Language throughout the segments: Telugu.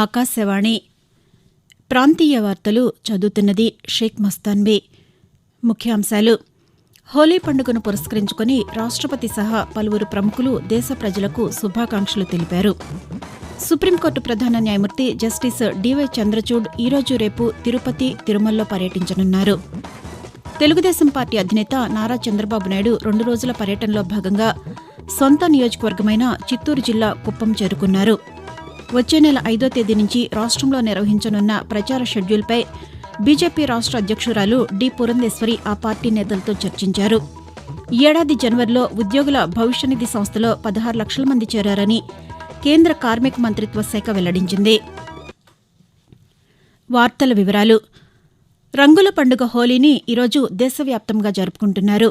ఆకాశవాణి ప్రాంతీయ వార్తలు చదువుతున్నది షేక్ మస్తాన్బీ. ముఖ్యాంశాలు. హోలీ పండుగను పురస్కరించుకుని రాష్టపతి సహా పలువురు ప్రముఖులు దేశ ప్రజలకు శుభాకాంక్షలు తెలిపారు. సుప్రీంకోర్టు ప్రధాన న్యాయమూర్తి జస్టిస్ డివై చంద్రచూడ్ ఈరోజు రేపు తిరుపతి, తిరుమలలో పర్యటించనున్నారు. తెలుగుదేశం పార్టీ అధినేత నారా చంద్రబాబు నాయుడు 2 రోజుల పర్యటనలో భాగంగా సొంత నియోజకవర్గమైన చిత్తూరు జిల్లా కుప్పం చేరుకున్నారు. వచ్చే నెల 5వ తేదీ నుంచి రాష్టంలో నిర్వహించనున్న ప్రచార షెడ్యూల్పై బీజేపీ రాష్ట్ర అధ్యక్షురాలు డి పురంధేశ్వరి ఆ పార్టీ నేతలతో చర్చించారు. ఈ ఏడాది జనవరిలో ఉద్యోగుల భవిష్య నిధి సంస్థలో 16 లక్షల మంది చేరారని కేంద్ర కార్మిక మంత్రిత్వ శాఖ వెల్లడించింది. వార్తల వివరాలు. రంగుల పండుగ హోలీని ఈరోజు దేశవ్యాప్తంగా జరుపుకుంటున్నారు.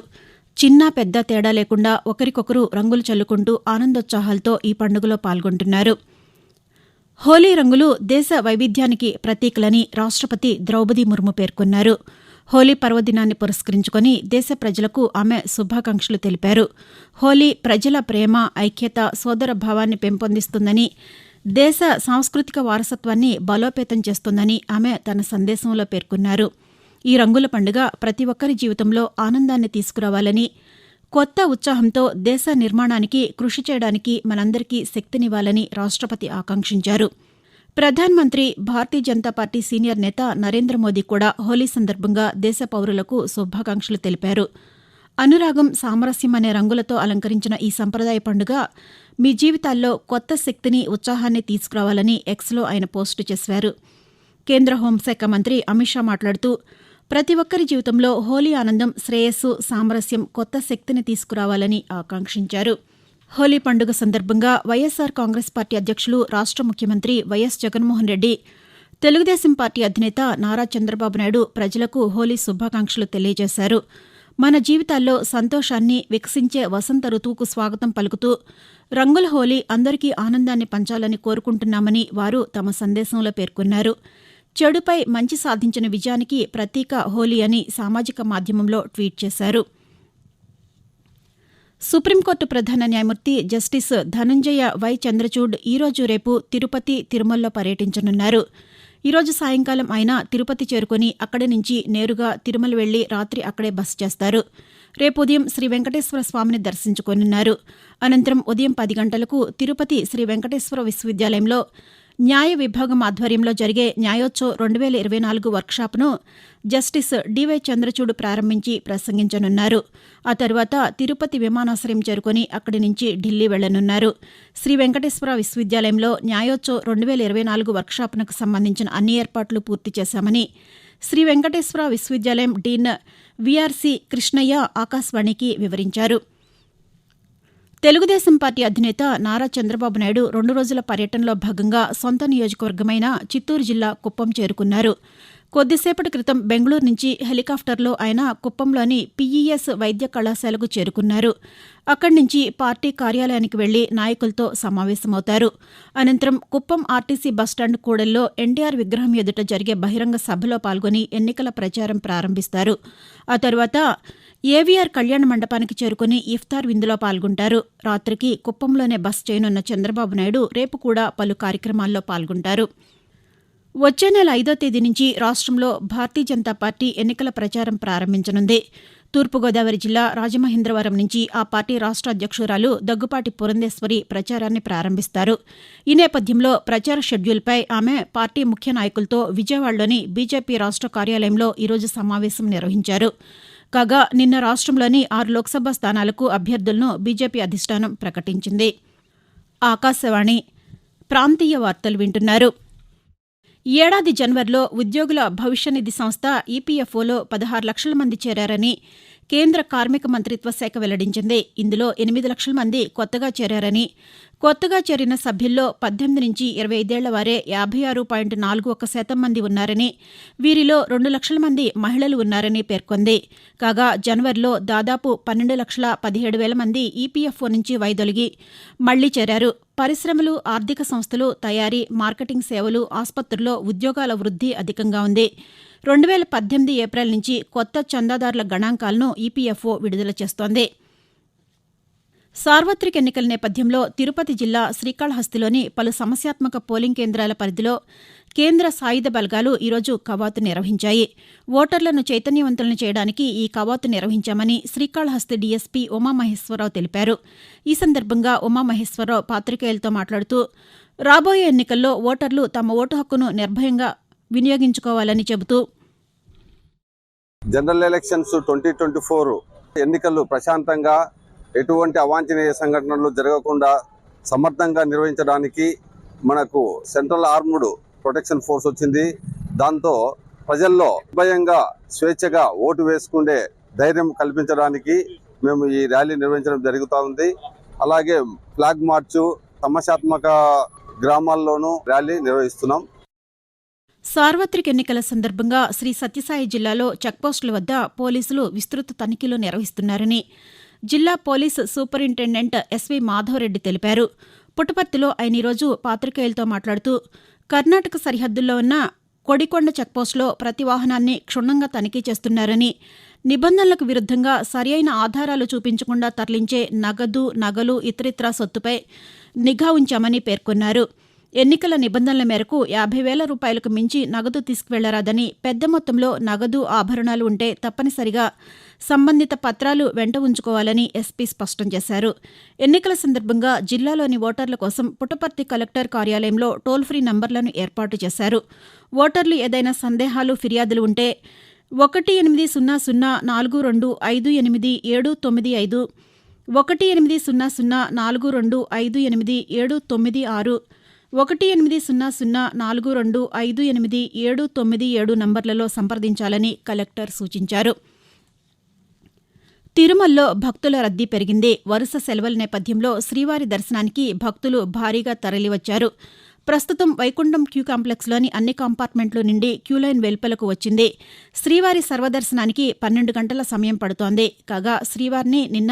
చిన్న పెద్ద తేడా లేకుండా ఒకరికొకరు రంగులు చల్లుకుంటూ ఆనందోత్సాహాలతో ఈ పండుగలో పాల్గొంటున్నారు. హోలీ రంగులు దేశ వైవిధ్యానికి ప్రతీకలని రాష్టపతి ద్రౌపది ముర్ము పేర్కొన్నారు. హోలీ పర్వదినాన్ని పురస్కరించుకుని దేశ ప్రజలకు ఆమె శుభాకాంక్షలు తెలిపారు. హోలీ ప్రజల ప్రేమ, ఐక్యత, సోదర భావాన్ని పెంపొందిస్తుందని, దేశ సాంస్కృతిక వారసత్వాన్ని బలోపేతం చేస్తుందని ఆమె తన సందేశంలో పేర్కొన్నారు. ఈ రంగుల పండుగ ప్రతి ఒక్కరి జీవితంలో ఆనందాన్ని తీసుకురావాలని, కొత్త ఉత్సాహంతో దేశ నిర్మాణానికి కృషి చేయడానికి మనందరికీ శక్తినివ్వాలని రాష్టపతి ఆకాంక్షించారు. ప్రధానమంత్రి, భారతీయ జనతా పార్టీ సీనియర్ నేత నరేంద్ర మోదీ కూడా హోలీ సందర్భంగా దేశ పౌరులకు శుభాకాంక్షలు తెలిపారు. అనురాగం, సామరస్యం అనే రంగులతో అలంకరించిన ఈ సంప్రదాయ పండుగ మీ జీవితాల్లో కొత్త శక్తిని, ఉత్సాహాన్ని తీసుకురావాలని ఎక్స్లో ఆయన పోస్టు చేశారు. కేంద్ర హోంశాఖ మంత్రి అమిత్ షా మాట్లాడుతూ, ప్రతి ఒక్కరి జీవితంలో హోలీ ఆనందం, శ్రేయస్సు, సామరస్యం, కొత్త శక్తిని తీసుకురావాలని ఆకాంక్షించారు. హోలీ పండుగ సందర్భంగా వైఎస్సార్ కాంగ్రెస్ పార్టీ అధ్యక్షులు, రాష్ట ముఖ్యమంత్రి వైఎస్ జగన్మోహన్ రెడ్డి, తెలుగుదేశం పార్టీ అధినేత నారా చంద్రబాబు నాయుడు ప్రజలకు హోలీ శుభాకాంక్షలు తెలియజేశారు. మన జీవితాల్లో సంతోషాన్ని, వికసించే వసంత ఋతువుకు స్వాగతం పలుకుతూ రంగుల హోలీ అందరికీ ఆనందాన్ని పంచాలని కోరుకుంటున్నామని వారు తమ సందేశంలో పేర్కొన్నారు. చెడుపై మంచి సాధించిన విజయానికి ప్రతీక హోలీ అని సామాజిక మాధ్యమంలో ట్వీట్ చేశారు. సుప్రీంకోర్టు ప్రధాన న్యాయమూర్తి జస్టిస్ ధనంజయ వై చంద్రచూడ్ ఈరోజు రేపు తిరుపతి, తిరుమలలో పర్యటించనున్నారు. ఈరోజు సాయంకాలం ఆయన తిరుపతి చేరుకుని అక్కడి నుంచి నేరుగా తిరుమల వెళ్లి రాత్రి అక్కడే బస చేస్తారు. రేపు ఉదయం శ్రీ వెంకటేశ్వర స్వామిని దర్శించుకోనున్నారు. అనంతరం ఉదయం 10 గంటలకు తిరుపతి శ్రీ వెంకటేశ్వర విశ్వవిద్యాలయంలో న్యాయ విభాగం ఆధ్వర్యంలో జరిగే న్యాయోత్సవ్ 2024 వర్క్షాప్ను జస్టిస్ డివై చంద్రచూడ్ ప్రారంభించి ప్రసంగించనున్నారు. ఆ తర్వాత తిరుపతి విమానాశ్రయం చేరుకుని అక్కడి నుంచి ఢిల్లీ వెళ్లనున్నారు. శ్రీ వెంకటేశ్వర విశ్వవిద్యాలయంలో న్యాయోత్సవ్ 2024 వర్క్షాప్నకు సంబంధించిన అన్ని ఏర్పాట్లు పూర్తి చేశామని శ్రీ వెంకటేశ్వర విశ్వవిద్యాలయం డీన్ వీఆర్సీ కృష్ణయ్య ఆకాశవాణికి వివరించారు. తెలుగుదేశం పార్టీ అధినేత నారా చంద్రబాబు నాయుడు 2 రోజుల పర్యటనలో భాగంగా సొంత నియోజకవర్గమైన చిత్తూరు జిల్లా కుప్పం చేరుకున్నారు. కొద్దిసేపటి క్రితం బెంగళూరు నుంచి హెలికాప్టర్లో ఆయన కుప్పంలోని పీఈఎస్ వైద్య కళాశాలకు చేరుకున్నారు. అక్కడి నుంచి పార్టీ కార్యాలయానికి వెళ్లి నాయకులతో సమావేశమవుతారు. అనంతరం కుప్పం ఆర్టీసీ బస్టాండ్ కూడలిలో ఎన్టీఆర్ విగ్రహం ఎదుట జరిగే బహిరంగ సభలో పాల్గొని ఎన్నికల ప్రచారం ప్రారంభిస్తారు. ఆ తర్వాత ఏవీఆర్ కళ్యాణ మండపానికి చేరుకుని ఇఫ్తార్ విందులో పాల్గొంటారు. రాత్రికి కుప్పంలోనే బస చేయనున్న చంద్రబాబు నాయుడు రేపు కూడా పలు కార్యక్రమాల్లో పాల్గొంటారు. వచ్చే నెల 5వ తేదీ నుంచి రాష్టంలో భారతీయ జనతా పార్టీ ఎన్నికల ప్రచారం ప్రారంభించనుంది. తూర్పుగోదావరి జిల్లా రాజమహేంద్రవరం నుంచి ఆ పార్టీ రాష్ట్ర అధ్యక్షురాలు దగ్గుపాటి పురంధేశ్వరి ప్రచారాన్ని ప్రారంభిస్తారు. ఈ నేపథ్యంలో ప్రచార షెడ్యూల్పై ఆమె పార్టీ ముఖ్య నాయకులతో విజయవాడలోని బీజేపీ రాష్ట్ర కార్యాలయంలో ఈరోజు సమావేశం నిర్వహించారు. కాగా నిన్న రాష్టంలోని 6 లోక్సభ స్థానాలకు అభ్యర్థులను బీజేపీ అధిష్టానం ప్రకటించింది. ఆకాశవాణి ప్రాంతీయ వార్తలు వింటున్నారు. ఈ ఏడాది జనవరిలో ఉద్యోగుల భవిష్య నిధి సంస్థ ఈపీఎఫ్ఓలో 16 లక్షల మంది చేరారని కేంద్ర కార్మిక మంత్రిత్వ శాఖ వెల్లడించింది. ఇందులో 8 లక్షల మంది కొత్తగా చేరారని, కొత్తగా చేరిన సభ్యుల్లో 18 నుంచి 25 ఏళ్ల వారే 56.41% మంది ఉన్నారని, వీరిలో 2 లక్షల మంది మహిళలు ఉన్నారని పేర్కొంది. కాగా జనవరిలో దాదాపు 12,17,000 మంది ఈపీఎఫ్ఓ నుంచి వైదొలిగి మళ్లీ చేరారు. పరిశ్రమలు, ఆర్థిక సంస్థలు, తయారీ, మార్కెటింగ్ సేవలు, ఆస్పత్రుల్లో ఉద్యోగాల వృద్ధి అధికంగా ఉంది. 2018 ఏప్రిల్ నుంచి కొత్త చందాదారుల గణాంకాలను ఈపీఎఫ్ఓ విడుదల చేస్తోంది. సార్వత్రిక ఎన్నికల నేపథ్యంలో తిరుపతి జిల్లా శ్రీకాళహస్తిలోని పలు సమస్యాత్మక పోలింగ్ కేంద్రాల పరిధిలో కేంద్ర సాయుధ బలగాలు ఈరోజు కవాతు నిర్వహించాయి. ఓటర్లను చైతన్యవంతులను చేయడానికి ఈ కవాతు నిర్వహించామని శ్రీకాళహస్తి డీఎస్పీ ఉమామహేశ్వరరావు తెలిపారు. ఈ సందర్భంగా ఉమామహేశ్వరరావు పాతికేయులతో మాట్లాడుతూ రాబోయే ఎన్నికల్లో ఓటర్లు తమ ఓటు హక్కును నిర్భయంగా వినియోగించుకోవాలని చెబుతూ జనరల్ ఎలక్షన్స్ 2024 ఎన్నికలు ప్రశాంతంగా ఎటువంటి అవాంఛనీయ సంఘటనలు జరగకుండా సమర్థంగా నిర్వహించడానికి మనకు సెంట్రల్ ఆర్మ్డ్ ప్రొటెక్షన్ ఫోర్స్ వచ్చింది. దాంతో ప్రజల్లో భయంగా స్వేచ్ఛగా ఓటు వేసుకునే ధైర్యం కల్పించడానికి మేము ఈ ర్యాలీ నిర్వహించడం జరుగుతూ ఉంది. అలాగే ఫ్లాగ్ మార్చు సమస్యాత్మక గ్రామాల్లోనూ ర్యాలీ నిర్వహిస్తున్నాం. సార్వత్రిక ఎన్నికల సందర్భంగా శ్రీ సత్యసాయి జిల్లాలో చెక్పోస్టుల వద్ద పోలీసులు విస్తృత తనిఖీలు నిర్వహిస్తున్నారని జిల్లా పోలీసు సూపరింటెండెంట్ ఎస్వి మాధవరెడ్డి తెలిపారు. పుట్టపర్తిలో ఆయన ఈరోజు పాతికేయులతో మాట్లాడుతూ కర్ణాటక సరిహద్దుల్లో ఉన్న కొడికొండ చెక్పోస్టులో ప్రతి వాహనాన్ని క్షుణ్ణంగా తనిఖీ చేస్తున్నారని, నిబంధనలకు విరుద్ధంగా సరియైన ఆధారాలు చూపించకుండా తరలించే నగదు, నగలు, ఇతరితర సొత్తుపై నిఘా ఉంచామని పేర్కొన్నారు. ఎన్నికల నిబంధనల మేరకు 50,000 రూపాయలకు మించి నగదు తీసుకువెళ్లరాదని, పెద్ద మొత్తంలో నగదు, ఆభరణాలు ఉంటే తప్పనిసరిగా సంబంధిత పత్రాలు వెంట ఉంచుకోవాలని ఎస్పీ స్పష్టం చేశారు. ఎన్నికల సందర్భంగా జిల్లాలోని ఓటర్ల కోసం పుట్టపర్తి కలెక్టర్ కార్యాలయంలో టోల్ ఫ్రీ నంబర్లను ఏర్పాటు చేశారు. ఓటర్లు ఏదైనా సందేహాలు, ఫిర్యాదులు ఉంటే 180042588795, 180042588796, 180042588797 నంబర్లలో సంప్రదించాలని కలెక్టర్ సూచించారు. తిరుమలలో భక్తుల రద్దీ పెరిగింది. వరుస సెలవుల నేపథ్యంలో శ్రీవారి దర్శనానికి భక్తులు భారీగా తరలివచ్చారు. ప్రస్తుతం వైకుంఠం క్యూ కాంప్లెక్స్లోని అన్ని కంపార్ట్మెంట్లు నిండి క్యూలైన్ వెలుపలకు వచ్చింది. శ్రీవారి సర్వదర్శనానికి 12 గంటల సమయం పడుతోంది. కాగా శ్రీవారిని నిన్న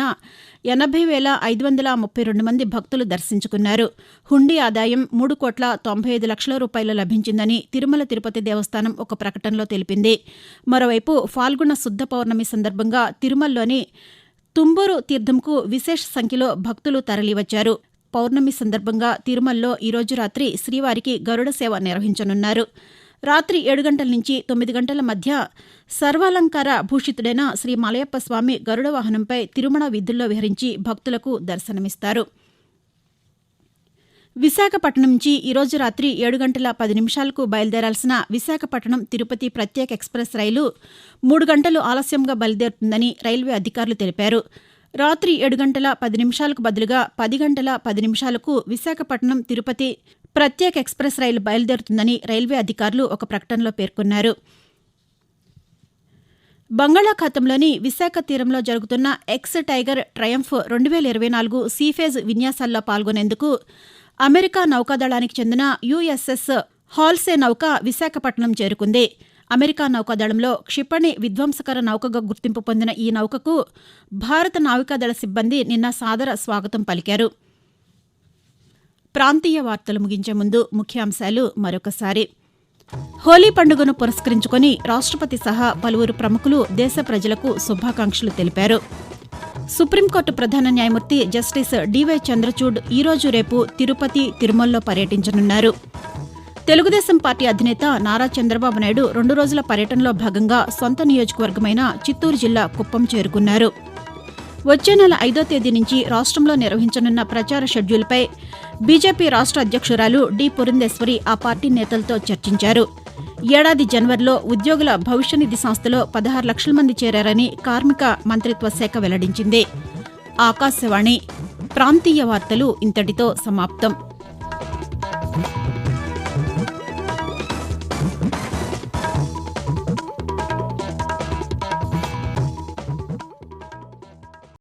80,532 మంది భక్తులు దర్శించుకున్నారు. హుండీ ఆదాయం 3,95,00,000 రూపాయలు లభించిందని తిరుమల తిరుపతి దేవస్థానం ఒక ప్రకటనలో తెలిపింది. మరోవైపు ఫాల్గుణ శుద్ధ పౌర్ణమి సందర్భంగా తిరుమలలోని తుంబూరు తీర్థంకు విశేష సంఖ్యలో భక్తులు తరలివచ్చారు. పౌర్ణమి సందర్భంగా తిరుమలలో ఈరోజు రాత్రి శ్రీవారికి గరుడ సేవ నిర్వహించనున్నారు. రాత్రి 7 గంటల నుంచి 9 గంటల మధ్య సర్వాలంకార భూషితుడైన శ్రీ మలయప్ప స్వామి గరుడ వాహనంపై తిరుమల వీధుల్లో విహరించి భక్తులకు దర్శనమిస్తారు. విశాఖపట్నం నుంచి ఈరోజు రాత్రి 7 గంటల 10 నిమిషాలకు బయలుదేరాల్సిన విశాఖపట్నం తిరుపతి ప్రత్యేక ఎక్స్ప్రెస్ రైలు 3 గంటలు ఆలస్యంగా బయలుదేరుతుందని రైల్వే అధికారులు తెలిపారు. రాత్రి 7 గంటల 10 నిమిషాలకు బదులుగా 10 గంటల 10 నిమిషాలకు విశాఖపట్నం తిరుపతి ప్రత్యేక ఎక్స్ప్రెస్ రైలు బయలుదేరుతుందని రైల్వే అధికారులు ఒక ప్రకటనలో పేర్కొన్నారు. బంగాళాఖాతంలోని విశాఖ తీరంలో జరుగుతున్న ఎక్స్ టైగర్ ట్రయంఫ్ 2024 సీఫేజ్ విన్యాసాల్లో పాల్గొనేందుకు అమెరికా నౌకాదళానికి చెందిన యుఎస్ఎస్ హాల్సే నౌక విశాఖపట్నం చేరుకుంది. అమెరికా నౌకాదళంలో క్షిపణి విధ్వంసకర నౌకగా గుర్తింపు పొందిన ఈ నౌకకు భారత నావికాదళ సిబ్బంది నిన్న సాదర స్వాగతం పలికారు. ప్రాంతీయ వార్తలు ముగించే ముందు ముఖ్యాంశాలు మరొకసారి. హోలీ పండుగను పురస్కరించుకొని రాష్ట్రపతి సహా పలువురు ప్రముఖులు దేశ ప్రజలకు శుభాకాంక్షలు తెలిపారు. సుప్రీంకోర్టు ప్రధాన న్యాయమూర్తి జస్టిస్ డివై చంద్రచూడ్ ఈరోజు రేపు తిరుపతి, తిరుమలలో పర్యటించనున్నారు. తెలుగుదేశం పార్టీ అధినేత నారా చంద్రబాబు నాయుడు 2 రోజుల పర్యటనలో భాగంగా సొంత నియోజకవర్గమైన చిత్తూరు జిల్లా కుప్పం చేరుకున్నారు. వచ్చే నెల 5వ తేదీ నుంచి రాష్ట్రంలో నిర్వహించనున్న ప్రచార షెడ్యూల్పై బీజేపీ రాష్ట్ర అధ్యక్షురాలు డి పురంధేశ్వరి ఆ పార్టీ నేతలతో చర్చించారు. ఏడాది జనవరిలో ఉద్యోగుల భవిష్య నిధి సంస్థలో 16 లక్షల మంది చేరారని కార్మిక మంత్రిత్వ శాఖ వెల్లడించింది. ఆకాశవాణి ప్రాంతీయ వార్తలు ఇంతటితో సమాప్తం.